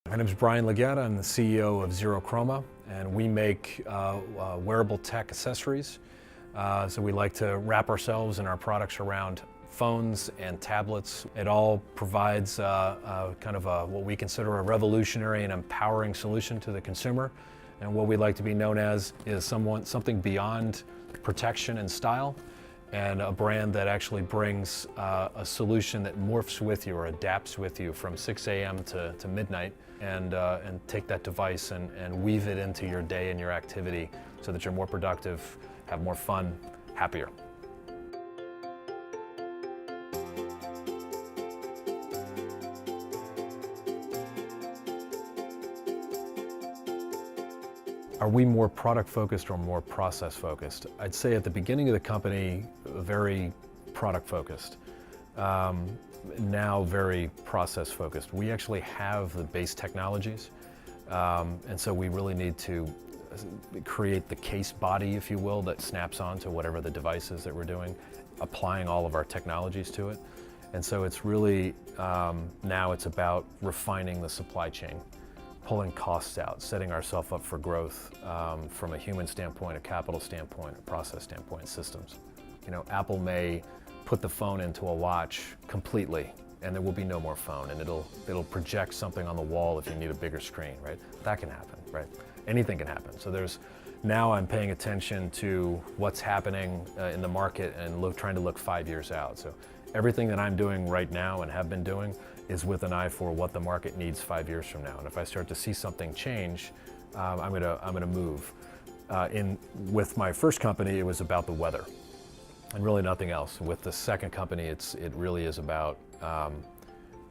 My name is Brian LeGette. I'm the CEO of ZeroChorma, and we make wearable tech accessories. So we like to wrap ourselves and our products around phones and tablets. It all provides what we consider a revolutionary and empowering solution to the consumer. And what we like to be known as is something beyond protection and style, and a brand that actually brings a solution that morphs with you or adapts with you from 6 a.m. to midnight, and take that device and weave it into your day and your activity so that you're more productive, have more fun, happier. Are we more product focused or more process focused? I'd say at the beginning of the company, very product focused. Now very process focused. We actually have the base technologies, and so we really need to create the case body, if you will, that snaps onto whatever the device is that we're doing, applying all of our technologies to it. And so it's really, now it's about refining the supply chain, pulling costs out, setting ourselves up for growth from a human standpoint, a capital standpoint, a process standpoint, systems. You know, Apple may put the phone into a watch completely, and there will be no more phone, and it'll project something on the wall if you need a bigger screen, right? That can happen, right? Anything can happen. So now I'm paying attention to what's happening in the market and trying to look 5 years out. So everything that I'm doing right now and have been doing is with an eye for what the market needs 5 years from now. And if I start to see something change, I'm gonna move. With my first company, it was about the weather and really nothing else. With the second company, it really is about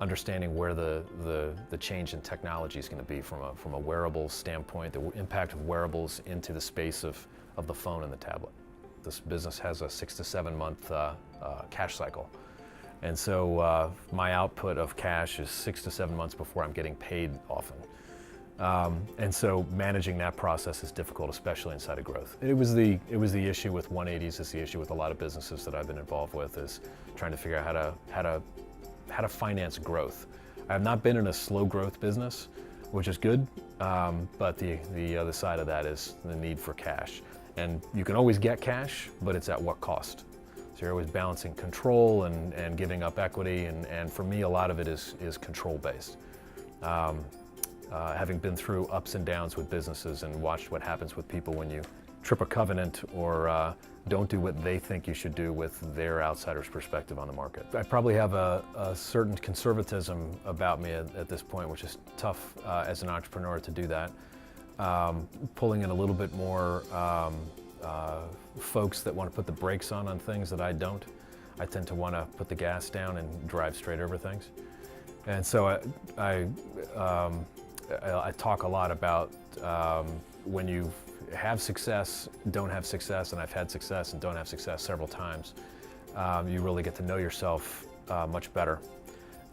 understanding where the change in technology is going to be from a wearable standpoint, the impact of wearables into the space of the phone and the tablet. This business has a 6 to 7 month cash cycle. And so my output of cash is 6 to 7 months before I'm getting paid often. And so managing that process is difficult, especially inside of growth. It was the issue with 180s, it's the issue with a lot of businesses that I've been involved with, is trying to figure out how to finance growth. I have not been in a slow growth business, which is good, but the other side of that is the need for cash. And you can always get cash, but it's at what cost? So you're always balancing control and giving up equity, and for me, a lot of it is control based. Having been through ups and downs with businesses and watched what happens with people when you trip a covenant or don't do what they think you should do with their outsider's perspective on the market. I probably have a certain conservatism about me at this point, which is tough as an entrepreneur to do that. Pulling in a little bit more folks that want to put the brakes on things that I don't. I tend to want to put the gas down and drive straight over things. And so I talk a lot about when you have success, don't have success, and I've had success and don't have success several times. You really get to know yourself much better.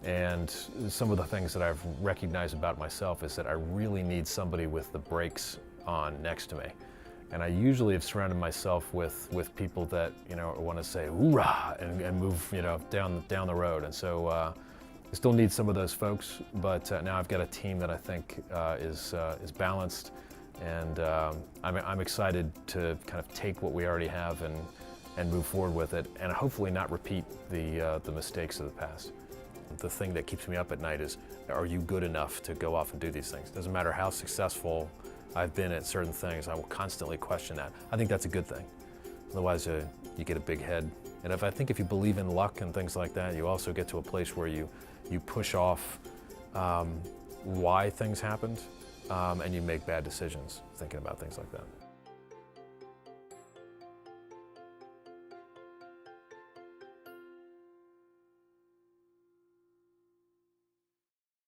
And some of the things that I've recognized about myself is that I really need somebody with the brakes on next to me. And I usually have surrounded myself with people that, you know, want to say hoorah and move, you know, down the road. And so I still need some of those folks, but now I've got a team that I think is balanced, and I'm excited to kind of take what we already have and move forward with it, and hopefully not repeat the mistakes of the past. The thing that keeps me up at night is, are you good enough to go off and do these things? Doesn't matter how successful I've been at certain things, I will constantly question that. I think that's a good thing. Otherwise, you get a big head. And I think if you believe in luck and things like that, you also get to a place where you push off why things happened, and you make bad decisions thinking about things like that.